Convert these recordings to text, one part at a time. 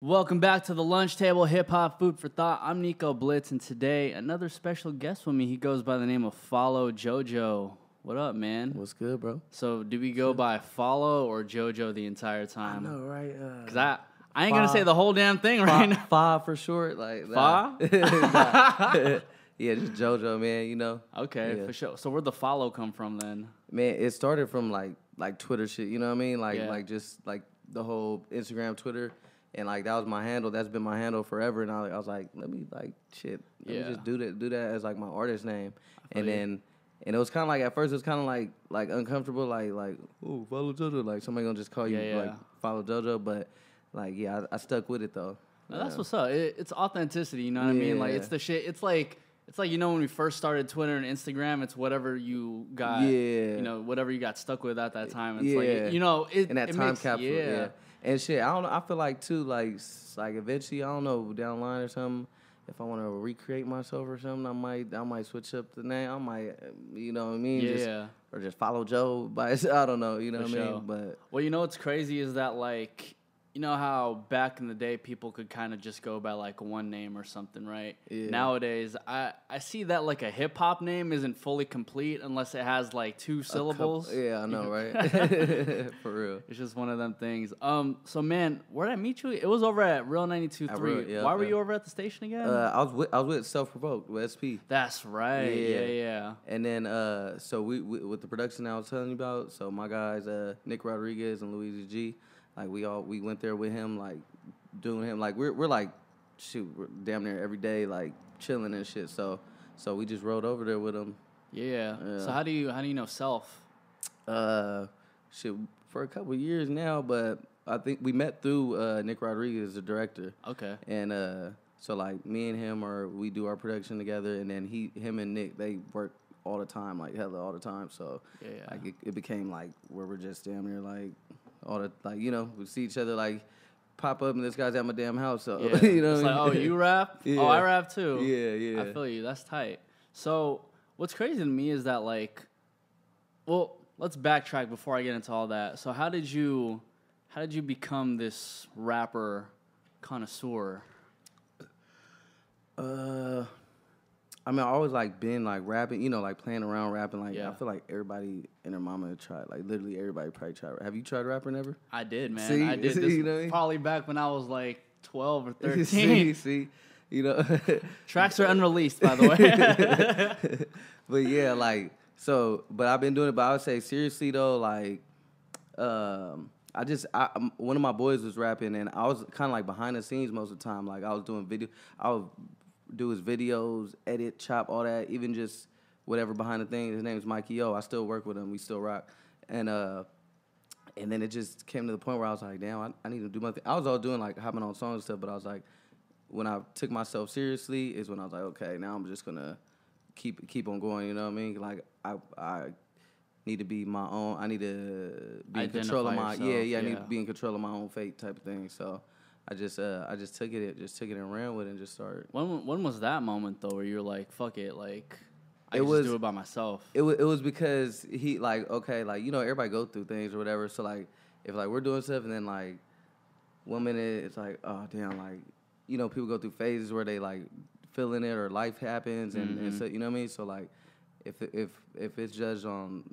Welcome back to the Lunch Table Hip Hop Food for Thought. I'm Nico Blitz, and today another special guest with me. He goes by the name of FollowJoJoe. What up, man? What's good, bro? So, do we go by Follow or JoJo the entire time? I know, right? Because I ain't gonna say the whole damn thing right now. Fa for short, like Fa? Yeah, just JoJo, man. You know. Okay, yeah. for sure. So, where'd the follow come from then? Man, it started from like Twitter shit. You know what I mean? Like Yeah. like just like the whole Instagram, Twitter, and like that was my handle. That's been my handle forever. And I was like, let me Let me just do that as like my artist name. And then it was kind of like at first it was kind of like uncomfortable, like ooh, follow JoJo, like somebody gonna just call you like follow JoJo, but like I stuck with it though. No, that's what's up. It's authenticity, you know what I mean? Like it's the shit. It's like you know when we first started Twitter and Instagram, it's whatever you got, you know, whatever you got stuck with at that time. It's like you know, in that time capsule, yeah. And shit, I don't know. I feel like too, like eventually, I don't know, down the line or something. If I want to recreate myself or something, I might switch up the name. I might, you know what I mean? Yeah. Or just follow Joe. I don't know, you know what I mean? But well, you know what's crazy is that like, you know how back in the day people could kind of just go by like one name or something, right? Yeah. Nowadays, I see that like a hip hop name isn't fully complete unless it has like two syllables. Yeah, I know, right? For real. It's just one of them things. So man, where did I meet you? It was over at Real 92.3. Why were you over at the station again? I was with Self Provoked with SP. That's right. Yeah. And then so we with the production I was telling you about. So my guys, Nick Rodriguez and Louise G. Like we went there with him, like doing him, like we're like we're damn near every day, like chilling and shit. So we just rode over there with him. Yeah. So how do you know Self? Shit, for a couple of years now, but I think we met through Nick Rodriguez, the director. Okay. And so like me and him we do our production together, and then him and Nick, they work all the time, like hella all the time. So like it became like where we're just damn near like. All the like, you know, we see each other like pop up, and this guy's at my damn house. So you know, it's like, oh, you rap? Yeah. Oh, I rap too. Yeah. I feel you. That's tight. So what's crazy to me is that like, well, let's backtrack before I get into all that. So how did you become this rapper connoisseur? I mean, I always like been like rapping, you know, like playing around rapping. Like Yeah. I feel like everybody and their mama tried, like literally everybody probably tried. Have you tried rapping ever? I did, man. See? I did this You know what I mean? probably back when I was like 12 or 13. see, you know. Tracks are unreleased, by the way. But yeah, like so. But I've been doing it. But I would say seriously though, like, one of my boys was rapping, and I was kind of like behind the scenes most of the time. Like I was doing video. I would do his videos, edit, chop, all that, even just whatever behind the thing. His name is Mikey O. I still work with him. We still rock. And then it just came to the point where I was like, damn, I need to do my thing. I was all doing like hopping on songs and stuff, but I was like, when I took myself seriously is when I was like, okay, now I'm just gonna keep on going. You know what I mean? Like I need to be my own. I need to be in control of my I need to be in control of my own fate type of thing. So. I just took it and ran with it and just started. When was that moment though where you were like, fuck it, like I can just do it by myself? It was because he like, okay, like, you know, everybody go through things or whatever. So like if like we're doing stuff and then like 1 minute it's like, oh damn, like, you know, people go through phases where they like feeling it or life happens and so, you know what I mean? So like if it's judged on,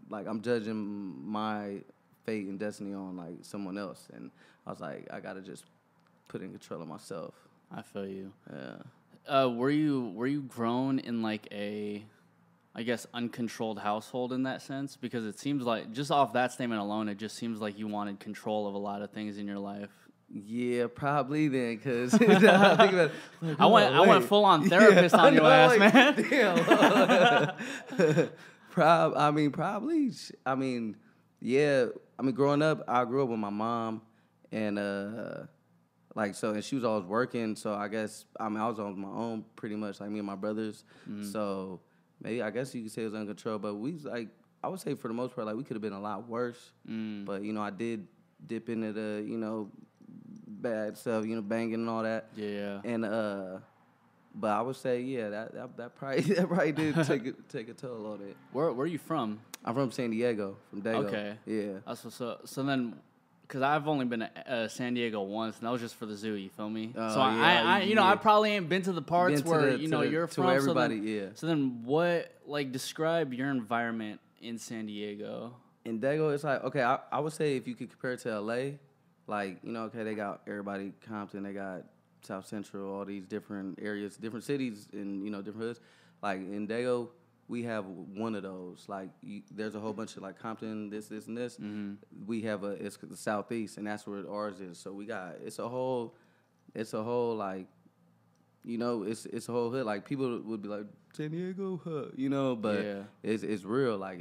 like, I'm judging my fate and destiny on like someone else, and I was like, I gotta just put in control of myself. I feel you. Yeah. Were you grown in like a, I guess, uncontrolled household in that sense? Because it seems like, just off that statement alone, it just seems like you wanted control of a lot of things in your life. Yeah, probably then, because I think about it, like, I went full on therapist on your ass, like, man. Damn. Probably. I mean, yeah. I mean, growing up, I grew up with my mom, and like, so, and she was always working, so I guess, I was on my own pretty much, like me and my brothers. So maybe, I guess you could say it was uncontrolled, but we was like, I would say for the most part, like, we could have been a lot worse. But, you know, I did dip into the, you know, bad stuff, you know, banging and all that. Yeah. And but I would say, yeah, that probably did take a toll on it. Where are you from? I'm from San Diego, from Dago. Okay. Yeah. That's what's up. So then, because I've only been to San Diego once, and that was just for the zoo. You feel me? Oh, So yeah, I probably ain't been to the parts where you're from. To everybody, yeah. So then, describe your environment in San Diego? In Dago, it's like, okay, I would say if you could compare it to LA, like, okay, they got everybody, Compton, they got South Central, all these different areas, different cities, and, different hoods. Like, in Dago, we have one of those. Like, there's a whole bunch of, like, Compton, this, and this. Mm-hmm. We have it's the Southeast, and that's where ours is. So we got, it's a whole, like, it's a whole hood. Like, people would be like, San Diego, huh? But it's real. Like,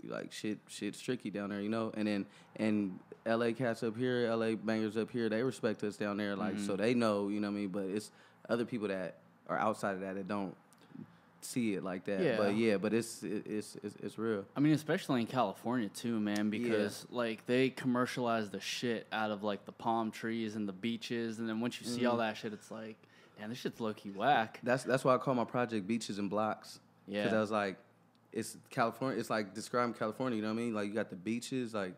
like shit's tricky down there, and LA cats up here, LA bangers up here, they respect us down there. Like, so they know, you know what I mean? But it's other people that are outside of that don't see it like that. Yeah. But it's real. I mean, especially in California too, man, because like they commercialize the shit out of like the palm trees and the beaches, and then once you see all that shit, it's like, damn, this shit's low-key whack. That's why I call my project Beaches and Blocks. Yeah. Because I was like, it's California. It's like describing California, you know what I mean? Like, you got the beaches. Like,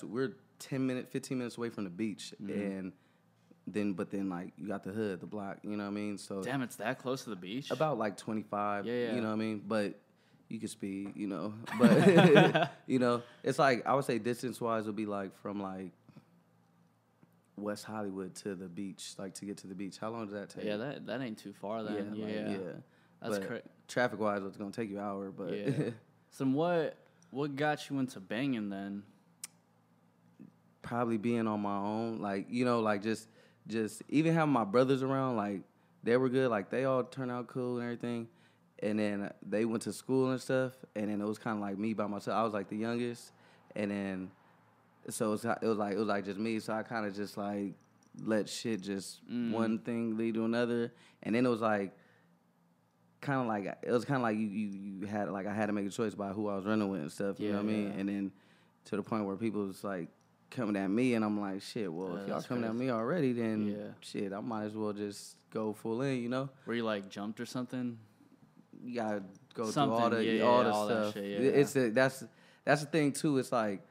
we're 15 minutes away from the beach. And then, like, you got the hood, the block, you know what I mean? So damn, it's that close to the beach? About, like, 25, you know what I mean? But you can speed, But, it's like, I would say distance-wise, it'll be, like, from, like, West Hollywood to the beach, like to get to the beach. How long does that take? Yeah, that ain't too far then. Yeah. That's crazy. Traffic wise, it's gonna take you an hour, but So what got you into banging then? Probably being on my own, like like just even having my brothers around, like they were good, like they all turned out cool and everything, and then they went to school and stuff, and then it was kind of like me by myself. I was like the youngest, and then. So it was like just me. So I kind of just like let shit just one thing lead to another, and then it was like kind of like you had like I had to make a choice by who I was running with and stuff. You know what I mean? And then to the point where people was like coming at me, and I'm like, shit. Well, if y'all coming at me already, then shit, I might as well just go full in. Were you like jumped or something? You gotta go through all the stuff. That shit, that's the thing too. It's like.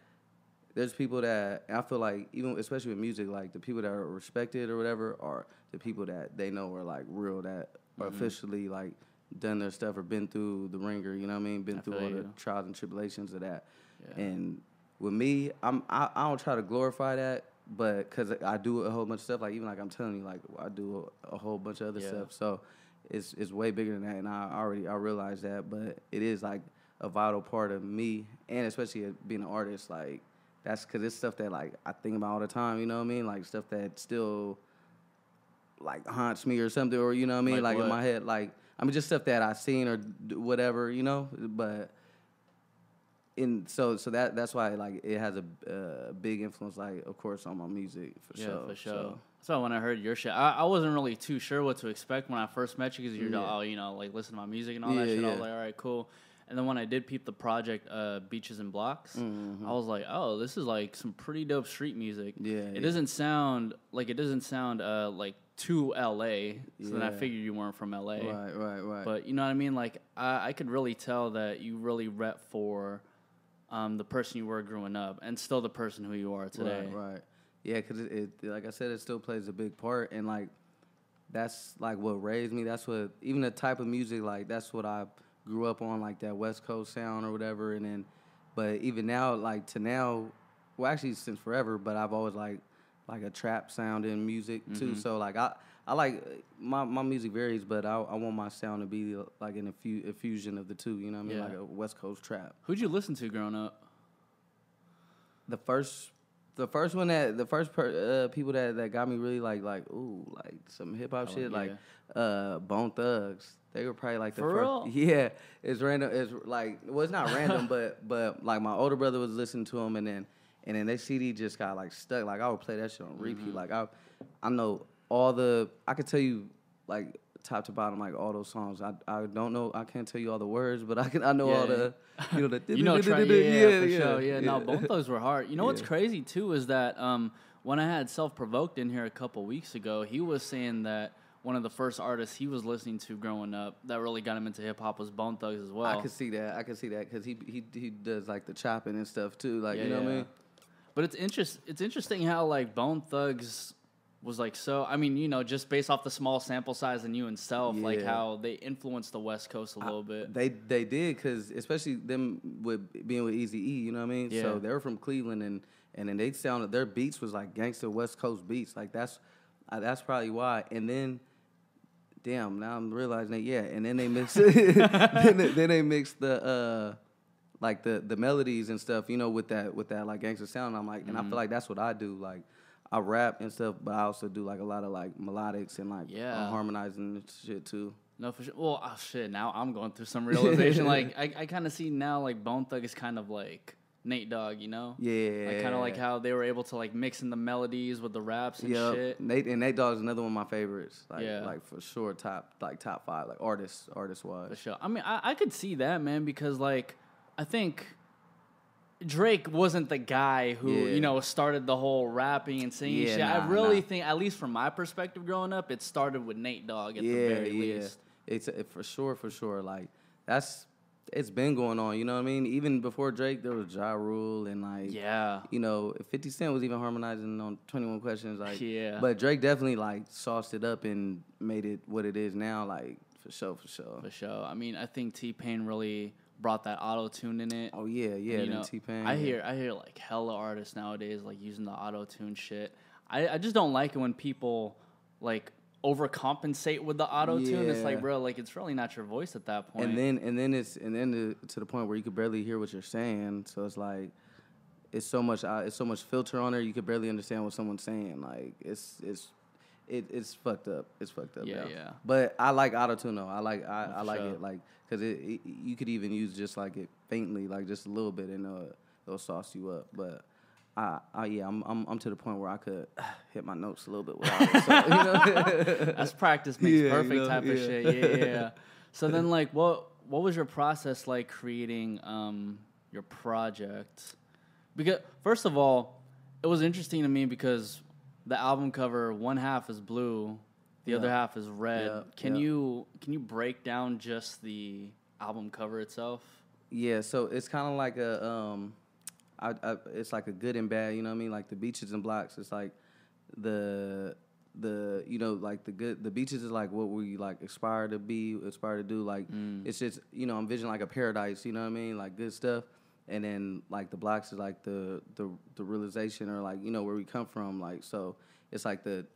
There's people that I feel like, even especially with music, like the people that are respected or whatever are the people that they know are like real, that are officially like done their stuff or been through the ringer, you know what I mean? Been through all the trials and tribulations of that. Yeah. And with me, I don't try to glorify that, but because I do a whole bunch of stuff, like even like I'm telling you, like I do a whole bunch of other stuff. So it's way bigger than that, and I realize that, but it is like a vital part of me, and especially being an artist, like. That's because it's stuff that, like, I think about all the time, you know what I mean? Like, stuff that still, like, haunts me or something, or, you know what I mean? Like in my head, like, I mean, just stuff that I've seen or whatever, But, so that's why, like, it has a big influence, like, of course, on my music, for sure. For sure. So when I heard your shit, I wasn't really too sure what to expect when I first met you, because you're, like, listen to my music and all that shit. I was like, all right, cool. And then when I did peep the project, Beaches and Blocks, I was like, oh, this is like some pretty dope street music. Yeah. It doesn't sound like too LA. So then I figured you weren't from LA. Right. But you know what I mean? Like I could really tell that you really rep for the person you were growing up, and still the person who you are today. Right. Yeah, because it like I said, it still plays a big part, and like that's like what raised me. That's what even the type of music, like that's what I grew up on, like that West Coast sound or whatever, and then, but even now, like to now, well, actually since forever, but I've always like a trap sound in music too. So like I like my music varies, but I want my sound to be like a fusion of the two. You know what I mean? Like a West Coast trap. Who'd you listen to growing up? The first people that got me really like some hip hop shit, like Bone Thugs. They were probably like the first. Real? Yeah, it's random. It's like, well, it's not random, but like my older brother was listening to them, and then their CD just got like stuck. Like I would play that shit on repeat. Like I know I could tell you like top to bottom like all those songs. I don't know. I can't tell you all the words, but I know all the for sure. Yeah, no, both those were hard. You know what's crazy too is that when I had Self Provoked in here a couple weeks ago, he was saying that one of the first artists he was listening to growing up that really got him into hip hop was Bone Thugs as well. I could see that because he does like the chopping and stuff too. Like you know what I mean. But it's interesting how like Bone Thugs was like so. I mean, you know, just based off the small sample size and you and Self, like how they influenced the West Coast a little bit. They did because especially them with being with Eazy-E, you know what I mean? Yeah. So they were from Cleveland and then they sounded their beats was like gangster West Coast beats. Like that's probably why. And then. Damn, now I'm realizing that, and then they mix then they mix the like the melodies and stuff, you know, with that like gangster sound. I'm like, and I feel like that's what I do. Like I rap and stuff, but I also do like a lot of like melodics and like harmonizing and shit too. No, for sure. Well, oh, shit, now I'm going through some realization. Like I kind of see now like Bone Thug is kind of like Nate Dogg, you know? Yeah. Like kind of like how they were able to like mix in the melodies with the raps and shit. Nate Dogg is another one of my favorites. Like for sure top 5 like artist wise. For sure. I mean, I could see that, man, because like I think Drake wasn't the guy who, you know, started the whole rapping and singing shit. I really think, at least from my perspective growing up, it started with Nate Dogg at the very least. It's for sure. Like it's been going on, you know what I mean? Even before Drake, there was Ja Rule and like, you know, 50 Cent was even harmonizing on 21 Questions, like, but Drake definitely like sauced it up and made it what it is now, like for sure. For sure. I mean, I think T-Pain really brought that auto-tune in it. Oh yeah, you know, T-Pain. I hear like hella artists nowadays like using the auto-tune shit. I just don't like it when people like overcompensate with the auto-tune. It's like, bro, like it's really not your voice at that point. And then it's to the point where you could barely hear what you're saying. So it's like it's so much filter on there, you could barely understand what someone's saying. Like it's fucked up. It's fucked up. Yeah. But I like auto-tune though. I like it, like, because you could even use just like it faintly, like just a little bit, and it'll sauce you up. But I'm to the point where I could hit my notes a little bit without it. So, you know? That's practice makes perfect type of shit. Yeah. So then, like, what was your process like creating your project? Because first of all, it was interesting to me because the album cover, one half is blue, the other half is red. Can you break down just the album cover itself? Yeah. So it's kind of like a it's like a good and bad, you know what I mean? Like the Beaches and Blocks, it's like the you know, like the beaches is like what we like aspire to do. Like it's just, you know, I'm visioning like a paradise, you know what I mean? Like good stuff. And then like the blocks is like the realization, or like, you know, where we come from. Like, so it's like the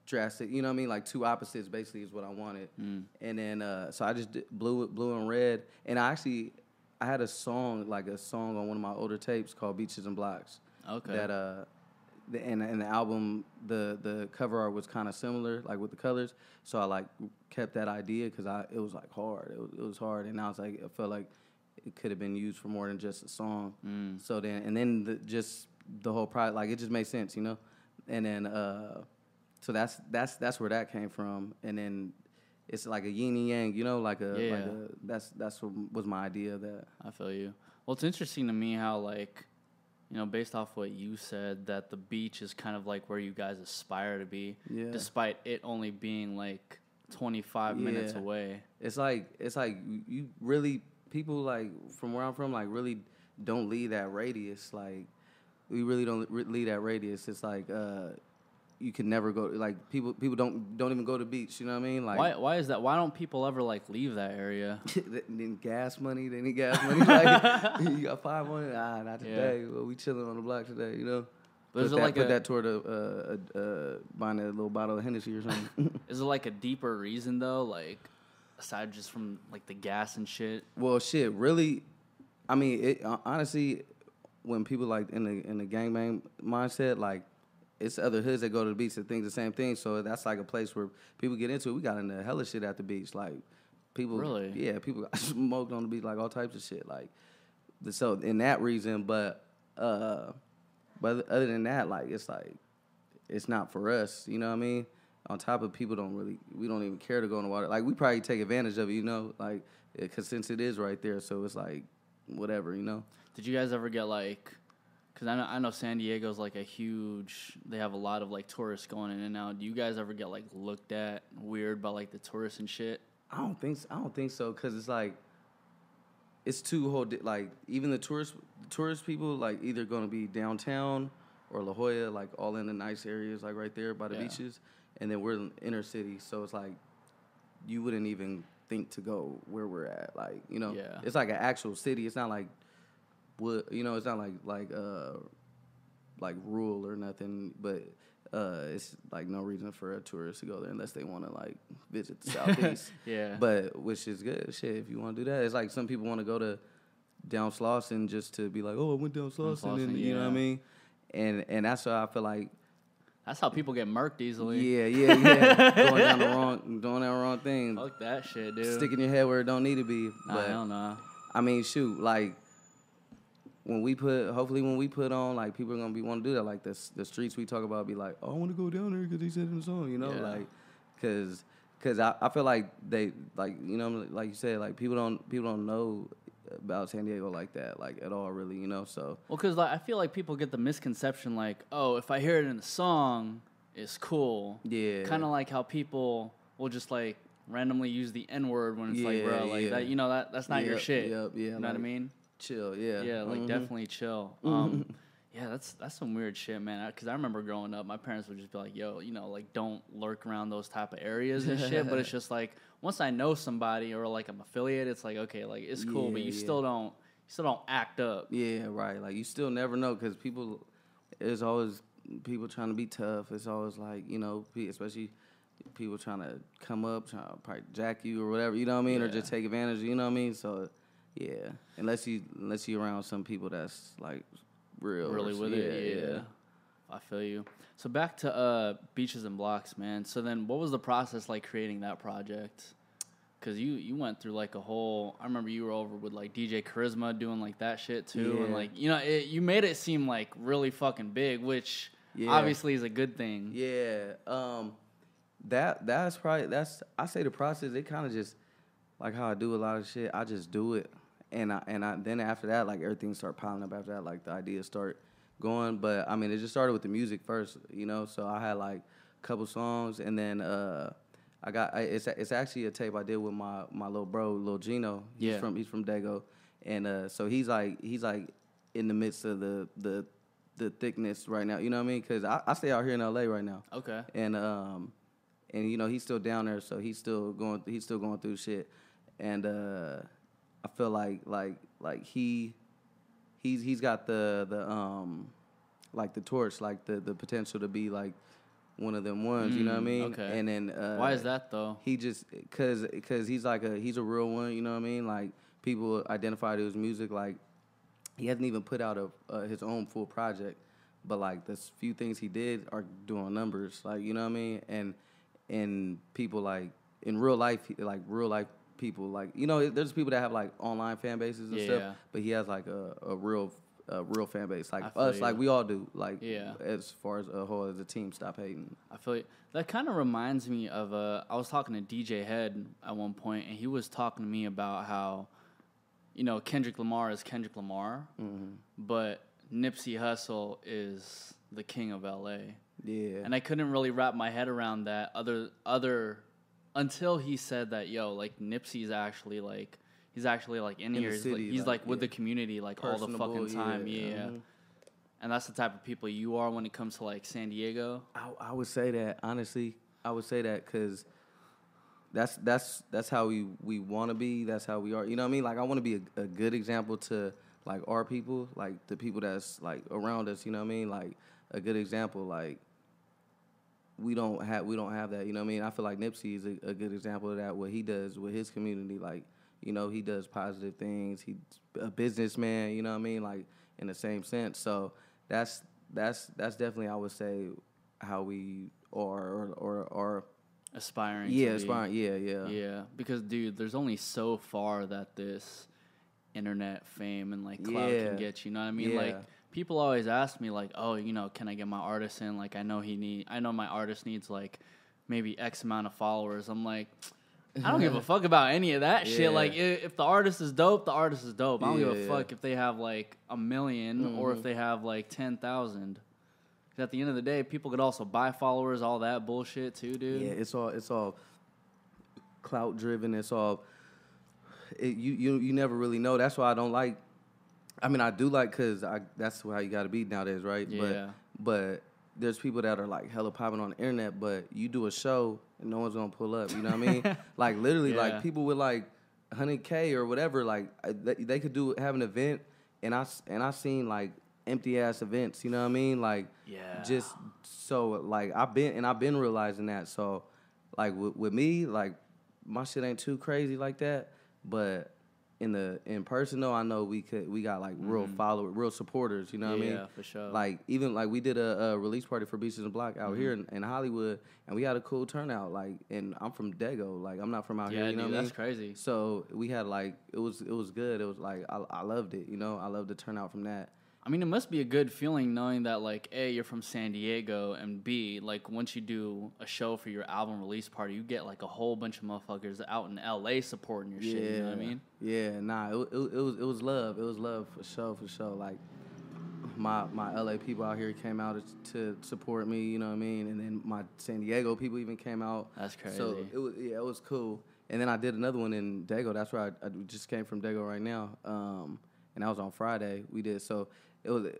drastic, you know what I mean? Like two opposites basically is what I wanted. And then so I just did blue and red. And I had a song on one of my older tapes called Beaches and Blocks. Okay. That and the album, the cover art was kind of similar, like with the colors. So I like kept that idea because it was like hard. It was hard, and I was like, I felt like it could have been used for more than just a song. So then just the whole project, like it just made sense, you know. And then so that's where that came from, and then. It's like a yin and yang, you know, like that's what was my idea of that. I feel you. Well, it's interesting to me how, like, you know, based off what you said, that the beach is kind of like where you guys aspire to be, despite it only being like 25 minutes away. It's like you really, people like from where I'm from, like really don't leave that radius. Like we really don't leave that radius. It's like you can never go, like people don't even go to the beach, you know what I mean? Like why is that? Why don't people ever like leave that area? They need gas money. Like you got 5 money? Not today. Well, we chilling on the block today, you know. Put that toward buying a little bottle of Hennessy or something. Is it like a deeper reason though? Like aside just from like the gas and shit? Well, shit, really. I mean, honestly, when people like in the gangbang mindset, like. It's other hoods that go to the beach that think the same thing. So that's like a place where people get into it. We got into hella shit at the beach. Like, people... Really? Yeah, people got smoked on the beach, like, all types of shit. Like, so in that reason, but other than that, like, it's not for us, you know what I mean? On top of we don't even care to go in the water. Like, we probably take advantage of it, you know? Like, because since it is right there, so it's like, whatever, you know? Did you guys ever get, like... Because I know San Diego's like they have a lot of like tourists going in and out. Do you guys ever get like looked at weird by like the tourists and shit? I don't think so, because it's like, it's too like even the tourist people like either going to be downtown or La Jolla, like all in the nice areas, like right there by the Yeah. beaches. And then we're in inner city, so it's like you wouldn't even think to go where we're at. Like, you know, Yeah. it's like an actual city. It's not like wood, you know, it's not like rural or nothing, but it's like no reason for a tourist to go there unless they want to like visit the southeast. Yeah. But which is good. Shit, if you want to do that, it's like some people want to go to down Slauson just to be like, oh, I went down Slauson, and you know what I mean. And that's why I feel like that's how people get murked easily. yeah, doing the wrong thing. Fuck that shit, dude. Sticking your head where it don't need to be. But I don't know. I mean, shoot, like hopefully when we put on, like people are gonna want to do that. Like the streets we talk about be like, oh, I want to go down there because he said in the song, you know, like, cause I feel like they like, you know, like you said, like people don't know about San Diego like that, like at all, really, you know. So well, cause like I feel like people get the misconception like, oh, if I hear it in a song, it's cool. Yeah. Kind of like how people will just like randomly use the N-word when it's like, bro, like that, you know, that's not your shit. Yep, yeah. You know like, what I mean? Chill, yeah. Yeah, like definitely chill. Yeah, that's some weird shit, man. Because I remember growing up, my parents would just be like, yo, you know, like don't lurk around those type of areas and shit. But it's just like once I know somebody or like I'm affiliated, it's like okay, like it's cool, but you still don't act up. Yeah, right. Like you still never know because there's always people trying to be tough. It's always like, you know, especially people trying to come up, trying to probably jack you or whatever, you know what I mean, or just take advantage, you know what I mean. So yeah, unless you around some people that's like really with it. Yeah, I feel you. So back to Beaches and Blocks, man. So then, what was the process like creating that project? Because you went through like a whole. I remember you were over with like DJ Charisma doing like that shit too, and like you know, you made it seem like really fucking big, which obviously is a good thing. Yeah. That's probably I say the process. It kind of just like how I do a lot of shit. I just do it, and I then after that, like everything start piling up. After that, like the ideas start going. But I mean, it just started with the music first, you know. So I had like a couple songs, and then it's actually a tape I did with my little bro, Lil Gino. He's from Dago, and so he's like in the midst of the thickness right now. You know what I mean? Because I stay out here in LA right now. Okay. And you know he's still down there, so he's still going through shit, and I feel like he's got the like the torch, like the potential to be like one of them ones, you know what I mean? Okay. And then why is that though? He just cause he's a real one, you know what I mean? Like people identify to his music, like he hasn't even put out his own full project, but like the few things he did are doing numbers, like you know what I mean? And people like in real life people, like you know, there's people that have like online fan bases and stuff, but he has like a real fan base, like us, like we all do, like as far as a whole as a team. Stop hating. I feel you. That kind of reminds me of I was talking to DJ Head at one point, and he was talking to me about how, you know, Kendrick Lamar is Kendrick Lamar, but Nipsey Hussle is the king of LA. Yeah. And I couldn't really wrap my head around that other until he said that, yo, like Nipsey's actually like he's actually like in here. He's like with the community like all the fucking time. Yeah. And that's the type of people you are when it comes to like San Diego. I would say that, honestly. I would say that because that's how we want to be. That's how we are. You know what I mean? Like I want to be a good example to like our people, like the people that's like around us. You know what I mean? Like a good example. Like we don't have that. You know what I mean? I feel like Nipsey is a good example of that. What he does with his community, like you know, he does positive things. He's a businessman. You know what I mean? Like in the same sense. So that's definitely, I would say, how we are or aspiring. Yeah, aspiring. Yeah. Yeah, because dude, there's only so far that this internet fame and like clout can get you. Know what I mean? Like people always ask me like, oh, you know, can I get my artist in? Like I know my artist needs like maybe X amount of followers. I'm like, I don't give a fuck about any of that shit. Like, if the artist is dope, the artist is dope. I don't give a fuck if they have, like, 1 million or if they have, like, 10,000. Because at the end of the day, people could also buy followers, all that bullshit, too, dude. Yeah, it's all clout-driven. It's all... You never really know. That's why I don't like... I mean, I do like because that's how you got to be nowadays, right? Yeah. but there's people that are like hella popping on the internet, but you do a show and no one's gonna pull up. You know what I mean? Like literally, like people with like 100K or whatever, like they could have an event, and I seen like empty ass events. You know what I mean? Like just so like I've been realizing that. So like with me, like my shit ain't too crazy like that, but in person though, I know we got like real real supporters. You know what I mean? Yeah, for sure. Like even like we did a release party for Beaches Blocks out here in Hollywood, and we had a cool turnout. Like, and I'm from Dago, like I'm not from out here. You know what I mean? That's crazy. So we had like it was good. It was like I loved it. You know, I loved the turnout from that. I mean, it must be a good feeling knowing that, like, A, you're from San Diego, and B, like, once you do a show for your album release party, you get, like, a whole bunch of motherfuckers out in L.A. supporting your shit, you know what I mean? Yeah, nah, it was love. It was love for sure. Like, my L.A. people out here came out to support me, you know what I mean? And then my San Diego people even came out. That's crazy. So, it was cool. And then I did another one in Dago. That's where I just came from Dago right now. And that was on Friday. We did, so...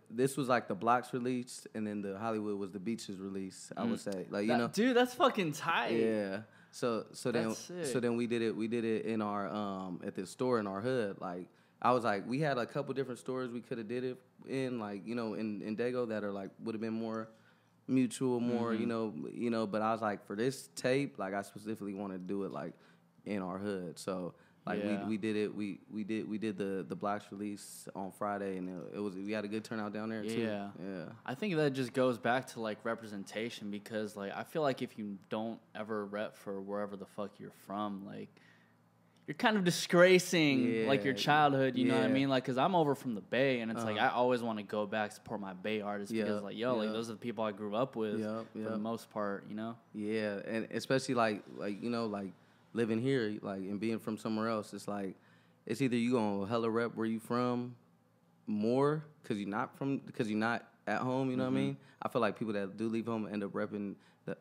This was like the Blocks release, and then the Hollywood was the Beaches release. I would say, like you know, dude, that's fucking tight. Yeah. So then we did it in our at the store in our hood. Like I was like, we had a couple different stores we could have did it in, like you know, in Dago that are like would have been more mutual, more you know. But I was like, for this tape, like I specifically wanted to do it like in our hood. So. Like we did it. We did the Blocks release on Friday, and we had a good turnout down there too. Yeah. I think that just goes back to like representation, because like I feel like if you don't ever rep for wherever the fuck you're from, like you're kind of disgracing like your childhood. You know what I mean? Like, cause I'm over from the Bay, and it's like I always want to go back support my Bay artists because like like those are the people I grew up with for the most part. You know? Yeah, and especially like you know like. Living here, like, and being from somewhere else, it's like, it's either you gonna hella rep where you from more, cause you're not at home, you know what I mean? I feel like people that do leave home end up repping,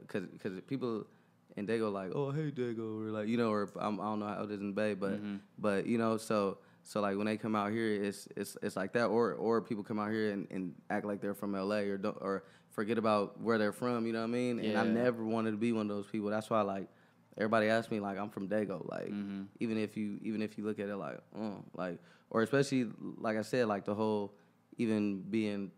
cause people in Dago like, oh, hey Dago, or like, you know, or I don't know how it is in the Bay, but you know, so like when they come out here, it's like that, or people come out here and act like they're from LA, or forget about where they're from, you know what I mean? And I never wanted to be one of those people. That's why like. Everybody asks me like I'm from Dago, like even if you look at it like or especially like I said, like the whole even being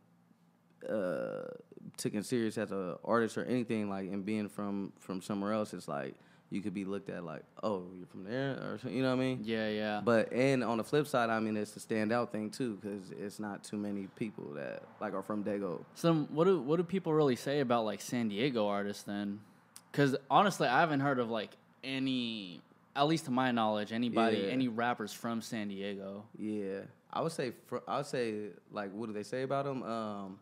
taken serious as an artist or anything, like, and being from somewhere else, it's like you could be looked at like, oh, you're from there, or you know what I mean? Yeah. But and on the flip side, I mean, it's a standout thing too, because it's not too many people that like are from Dago. So what do people really say about like San Diego artists then? Because honestly, I haven't heard of like any, at least to my knowledge, any rappers from San Diego. Yeah, I would say like, what do they say about them?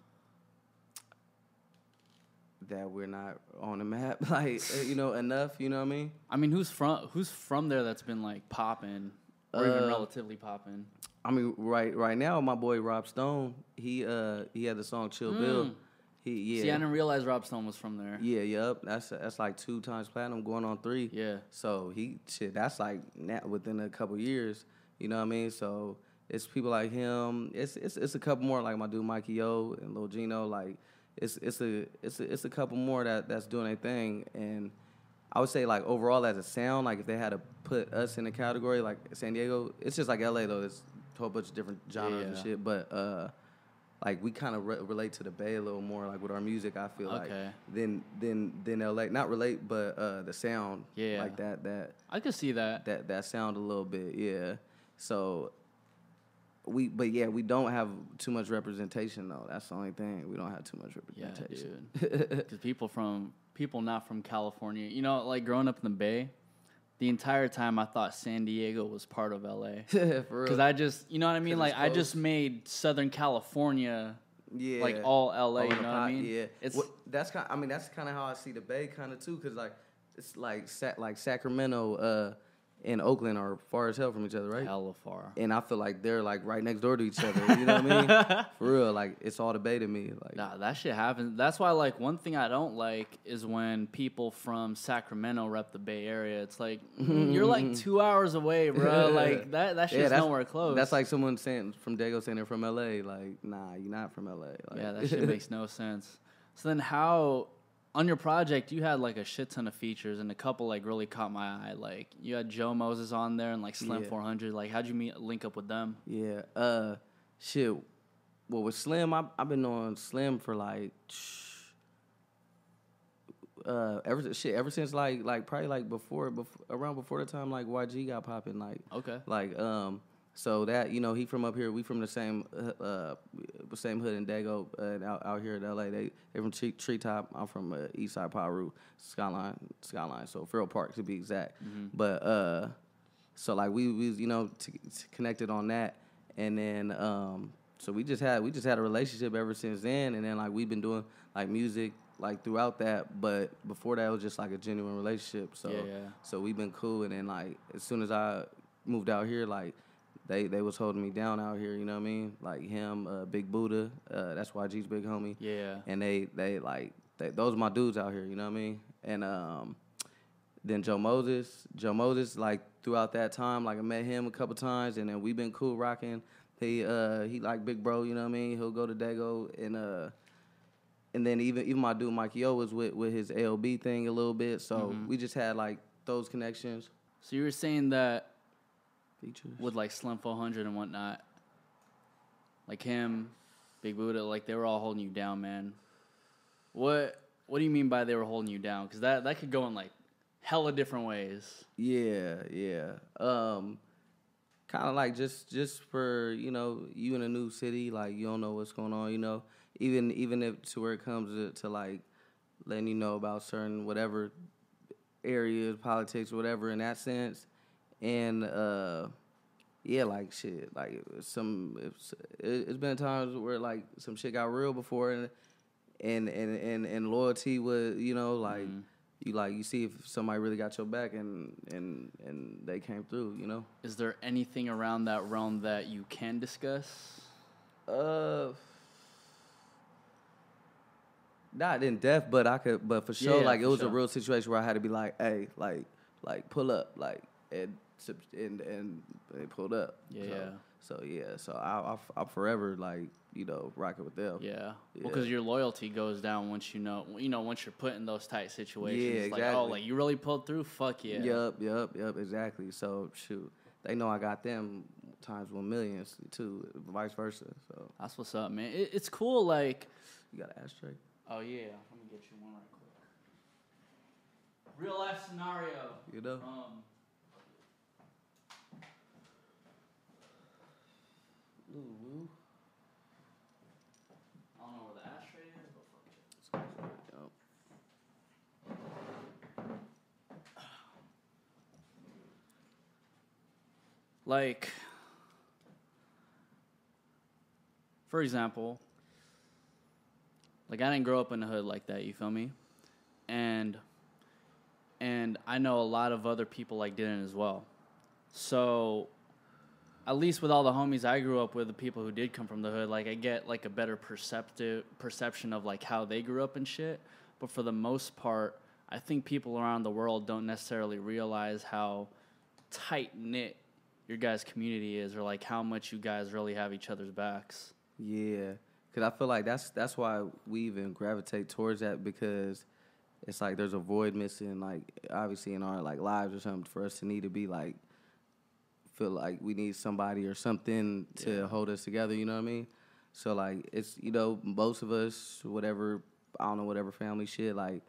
That we're not on the map, like you know, enough. You know what I mean? I mean, who's from there that's been like popping or even relatively popping? I mean, right now, my boy Rob Stone, he had the song Chill Bill. See, I didn't realize Rob Stone was from there. Yeah, yep. That's like 2 times platinum, going on 3. Yeah. So that's like within a couple years. You know what I mean? So it's people like him. It's a couple more, like my dude Mikey O and Lil Gino. Like it's a couple more that's doing their thing. And I would say like overall as a sound, like if they had to put us in a category like San Diego, it's just like LA though. It's a whole bunch of different genres and shit. But like we kind of relate to the Bay a little more, like with our music. I feel like than LA. Not relate, but the sound, like that. I could see that. That sound a little bit, yeah. So we don't have too much representation though. That's the only thing. We don't have too much representation. Yeah, dude. Because people not from California, you know, like growing up in the Bay. The entire time I thought San Diego was part of LA. For real. Because I just, you know what I mean? Like, I just made Southern California, like, all LA, you know what I mean? Yeah. That's kind of how I see the Bay kind of, too, because, like, it's like Sacramento and Oakland are far as hell from each other, right? Hella far. And I feel like they're, like, right next door to each other, you know what I mean? For real, like, it's all the Bay to me. Like, nah, that shit happens. That's why, like, one thing I don't like is when people from Sacramento rep the Bay Area. It's like, you're, like, 2 hours away, bro. Like, that shit's nowhere close. That's like someone from Dago saying they're from L.A. Like, nah, you're not from L.A. Like, yeah, that shit makes no sense. So then how, on your project, you had like a shit ton of features and a couple like really caught my eye. Like you had Joe Moses on there and like Slim 400. Like how'd you link up with them? Yeah. Shit. Well, with Slim, I've been on Slim for like ever since like probably like before the time like YG got popping, like so that, you know, he from up here, we from the same hood in Dago, and out here in LA. They from Treetop. I'm from East Side Piru, Skyline, so Farrell Park to be exact. Mm-hmm. But so like we you know connected on that, and then so we just had a relationship ever since then, and then like we've been doing like music like throughout that, but before that it was just like a genuine relationship. So so we've been cool, and then like as soon as I moved out here, like they was holding me down out here, you know what I mean? Like him, Big Buddha, that's YG's big homie. Yeah. And they those are my dudes out here, you know what I mean? And then Joe Moses, like throughout that time, like I met him a couple times, and then we've been cool rocking. He like big bro, you know what I mean? He'll go to Dago, and then even my dude Mikey O was with his ALB thing a little bit, so we just had like those connections. So you were saying that features with like Slim 400 and whatnot, like him, Big Buddha, like they were all holding you down, man. What do you mean by they were holding you down? Because that could go in like hella different ways. Yeah. Kind of like just for, you know, you in a new city, like you don't know what's going on, you know. Even if to where it comes to like letting you know about certain whatever areas, politics, whatever in that sense. And like shit, like it's been times where like some shit got real before, and loyalty was, you know, like you see if somebody really got your back and they came through, you know. Is there anything around that realm that you can discuss? Not in depth, but for sure, like it was sure. a real situation where I had to be like, hey, like pull up, like and they pulled up. So I'll forever like, you know, rocking with them. Yeah. Well, because your loyalty goes down once once you're put in those tight situations. Yeah, It's exactly. like, oh, like you really pulled through. Fuck yeah. Yep, exactly. So shoot, they know I got them times 1 million too, vice versa. So that's what's up, man. It's cool. Like you got an ashtray. Oh yeah, let me get you one right quick. Real life scenario. You know. Ooh. I don't know where the ashtray is, but fuck it. Like, for example, like I didn't grow up in the hood like that, you feel me? And I know a lot of other people like didn't as well. So at least with all the homies I grew up with, the people who did come from the hood, like I get like a better perception of like how they grew up and shit. But for the most part, I think people around the world don't necessarily realize how tight knit your guys' community is, or like how much you guys really have each other's backs. Yeah, because I feel like that's why we even gravitate towards that, because it's like there's a void missing, like obviously in our like lives or something, for us to need to be like feel like we need somebody or something to hold us together, you know what I mean? So like it's, you know, most of us, whatever, I don't know, whatever family shit, like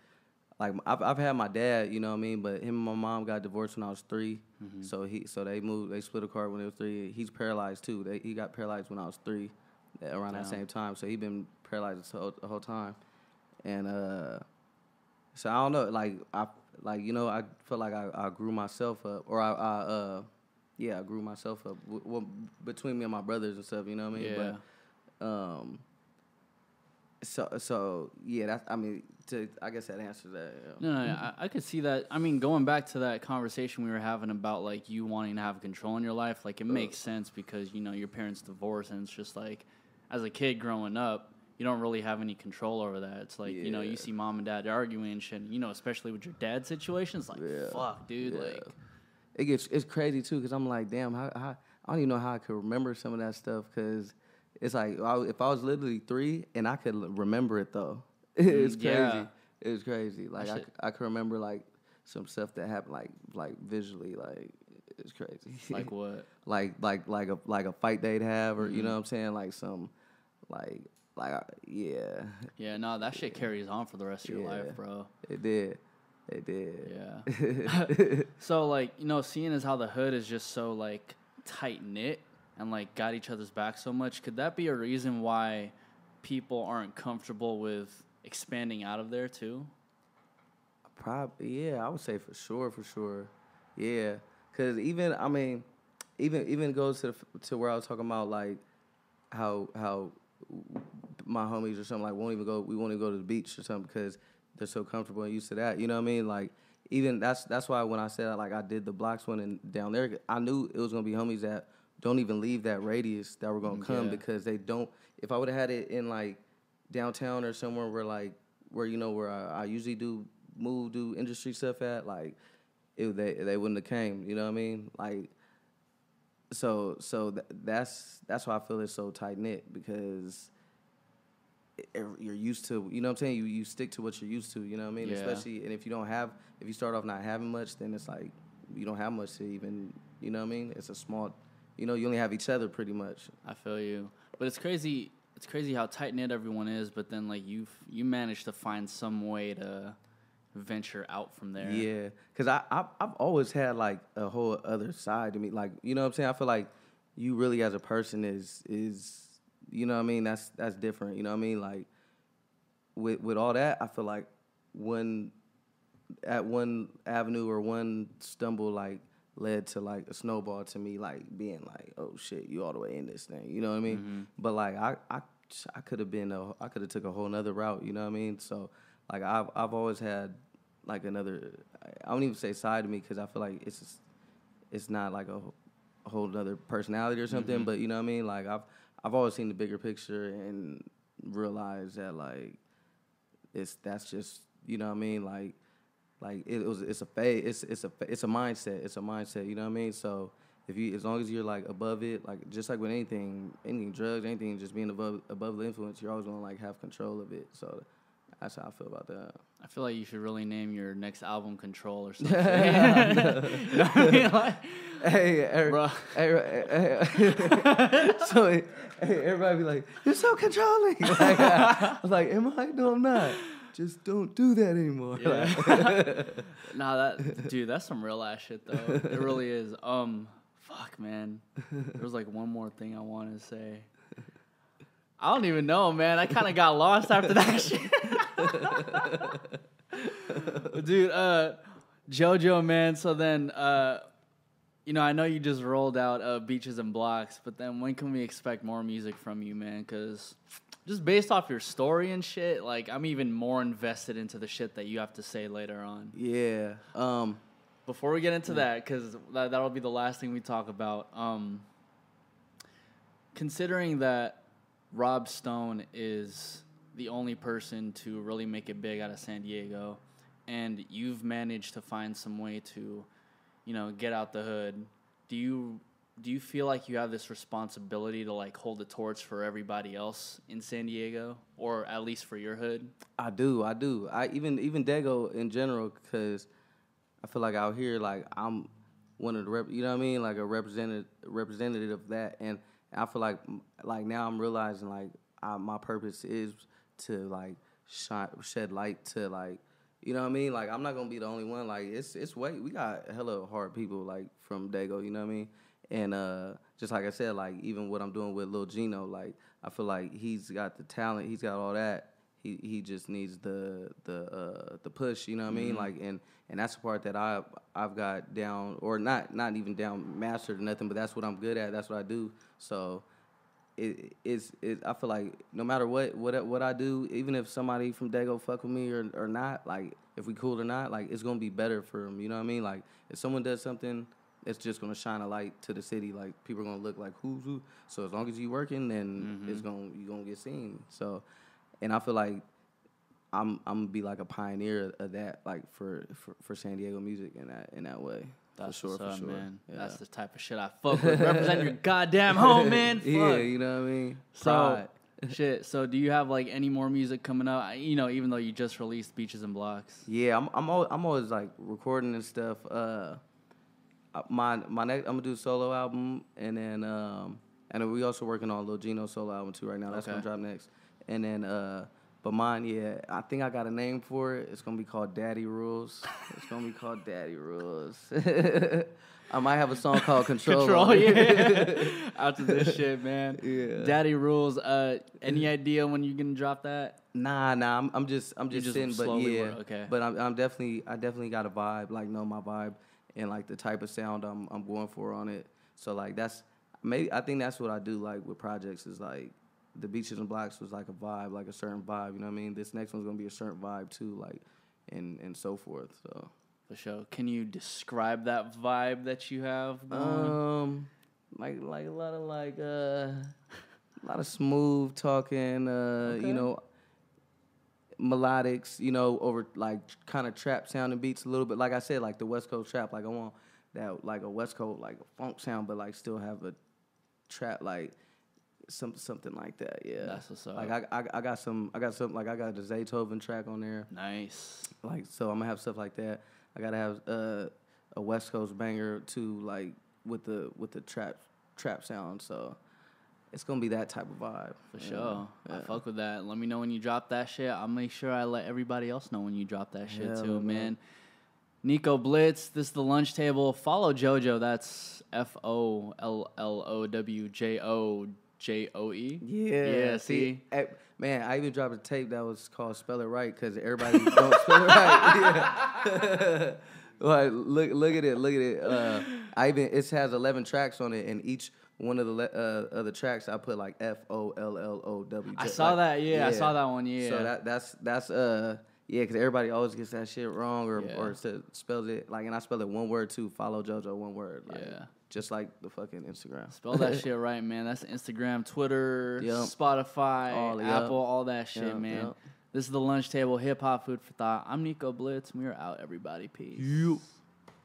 I've had my dad, you know what I mean, but him and my mom got divorced when I was 3. So they split apart when they was 3. He's paralyzed too. He got paralyzed when I was 3, around that same time. So he been paralyzed the whole time. And so I don't know, like you know, I feel like I grew myself up, or I grew myself up between me and my brothers and stuff, you know what I mean? Yeah. But so yeah, that's, I mean, I guess that answers that. Yeah. No, I could see that. I mean, going back to that conversation we were having about like you wanting to have control in your life, like it makes sense because, you know, your parents divorced, and it's just like, as a kid growing up, you don't really have any control over that. It's like, you know, you see mom and dad arguing and shit, you know, especially with your dad's situation, it's like, fuck, dude, like. It's crazy too, because I'm like, damn, how I don't even know how I could remember some of that stuff, because it's like if I was literally 3 and I could remember it though, It's crazy. Yeah. It was crazy. Like I can remember like some stuff that happened like visually, like it's crazy. Like what? like a fight they'd have, or you know what I'm saying, like some like yeah. Yeah, no, that shit carries on for the rest of your life, bro. It did. It did. Yeah. So like, you know, seeing as how the hood is just so like tight knit and like got each other's back so much, could that be a reason why people aren't comfortable with expanding out of there too? Probably, yeah. I would say for sure. Yeah, because even goes to where I was talking about like how my homies or something like we won't even go to the beach or something because they're so comfortable and used to that. You know what I mean? Like even that's why when I said like I did the Blocks one and down there, I knew it was gonna be homies that don't even leave that radius that were gonna come because they don't. If I would have had it in like downtown or somewhere where you know where I usually do industry stuff at, like they wouldn't have came. You know what I mean? Like so that's why I feel it's so tight knit because you're used to, you know what I'm saying? You stick to what you're used to, you know what I mean? Yeah. Especially, and if you start off not having much, then it's like you don't have much to even, you know what I mean? It's a small, you know, you only have each other pretty much. I feel you. But it's crazy how tight-knit everyone is, but then like you managed to find some way to venture out from there. Yeah, because I've always had like a whole other side to me. Like, you know what I'm saying? I feel like you really as a person is you know what I mean? That's different. You know what I mean? Like with all that, I feel like one avenue or one stumble like led to like a snowball to me, like being like, oh shit, you all the way in this thing. You know what I mean? Mm-hmm. But like I could have took a whole nother route. You know what I mean? So like I've always had like another. I don't even say side to me because I feel like it's not like a whole other personality or something. Mm-hmm. But you know what I mean? Like I've always seen the bigger picture and realized that like that's just, you know what I mean? Like it's a phase. It's a mindset. It's a mindset. You know what I mean? So as long as you're like above it, like just like with anything drugs, anything, just being above the influence, you're always gonna like have control of it. So that's how I feel about that. I feel like you should really name your next album Control or something. You know what I mean? Like, bro. So everybody be like, "You're so controlling." Like, I was like, "Am I? No, I'm not. Just don't do that anymore." Yeah. Nah, that's some real ass shit though. It really is. Fuck, man. There was like one more thing I wanted to say. I don't even know, man. I kind of got lost after that shit. Dude, JoJo, man. So then, you know, I know you just rolled out Beaches and Blocks, but then when can we expect more music from you, man? Because just based off your story and shit, like I'm even more invested into the shit that you have to say later on. Yeah. Before we get into that, because that'll be the last thing we talk about. Considering that Rob Stone is the only person to really make it big out of San Diego, and you've managed to find some way to, you know, get out the hood. Do you feel like you have this responsibility to like hold the torch for everybody else in San Diego, or at least for your hood? I do. I even Dago in general, because I feel like out here, like I'm one of the you know what I mean, like a representative of that, and I feel like now I'm realizing like my purpose is to like shed light to like, you know what I mean? Like I'm not gonna be the only one. Like we got hella hard people like from Dago, you know what I mean? And just like I said, like even what I'm doing with Lil Gino, like I feel like he's got the talent, he's got all that. He just needs the push, you know what I mean? Like and that's the part that I've got down, or not even down mastered or nothing, but that's what I'm good at. That's what I do. So I feel like no matter what I do, even if somebody from Dago fuck with me or not, like if we cool or not, like it's gonna be better for them. You know what I mean? Like if someone does something, it's just gonna shine a light to the city. Like people are gonna look like who's who. So as long as you working, then you're gonna get seen. So, and I feel like I'm gonna be like a pioneer of that, like for San Diego music in that way. That's for sure, man. Yeah. That's the type of shit I fuck with. Represent your goddamn home, man. Fuck. Yeah, you know what I mean? Pride. Shit. So do you have like any more music coming out? You know, even though you just released Beaches and Blocks. Yeah, I'm always like recording and stuff. My next, I'm gonna do a solo album, and then we also working on Lil Gino solo album too right now. That's gonna drop next. And then but mine, yeah, I think I got a name for it. It's gonna be called Daddy Rules. It's gonna be called Daddy Rules. I might have a song called Control. Control, yeah. Out to this shit, man. Yeah. Daddy Rules. Any idea when you gonna drop that? Nah. I'm just sitting, but yeah. Okay. But I definitely got a vibe, like know my vibe and like the type of sound I'm going for on it. So like I think that's what I do like with projects is like the Beaches and Blocks was like a vibe, like a certain vibe. You know what I mean? This next one's gonna be a certain vibe too, like and so forth. So. For sure. Can you describe that vibe that you have going? Like a lot of smooth talking, you know, melodics, you know, over like kind of trap sounding beats a little bit. Like I said, like the West Coast trap. Like I want that like a West Coast like a funk sound, but like still have a trap like something like that. Yeah, that's what's up. Like I got some like I got the Zaytoven track on there. Nice. Like so, I'm gonna have stuff like that. I gotta have a West Coast banger too, like with the trap sound. So it's gonna be that type of vibe. For sure. Yeah. I fuck with that. Let me know when you drop that shit. I'll make sure I let everybody else know when you drop that shit too, man. Nico Blitz, this is the lunch table. Follow JoJoe. That's FollowJoJoe. Yeah. See. Man, I even dropped a tape that was called "Spell It Right" because everybody don't spell it right. Yeah. Like look at it. It has 11 tracks on it, and each one of the other tracks I put like FollowJoJoe. I saw that. Yeah, I saw that one. Yeah. So that's because everybody always gets that shit wrong or spells it like, and I spell it one word too. FollowJoJoe, one word. Like, just like the fucking Instagram. Spell that shit right, man. That's Instagram, Twitter, Spotify, Apple, all that shit, man. This is the lunch table, hip hop food for thought. I'm Nico Blitz. We are out, everybody. Peace.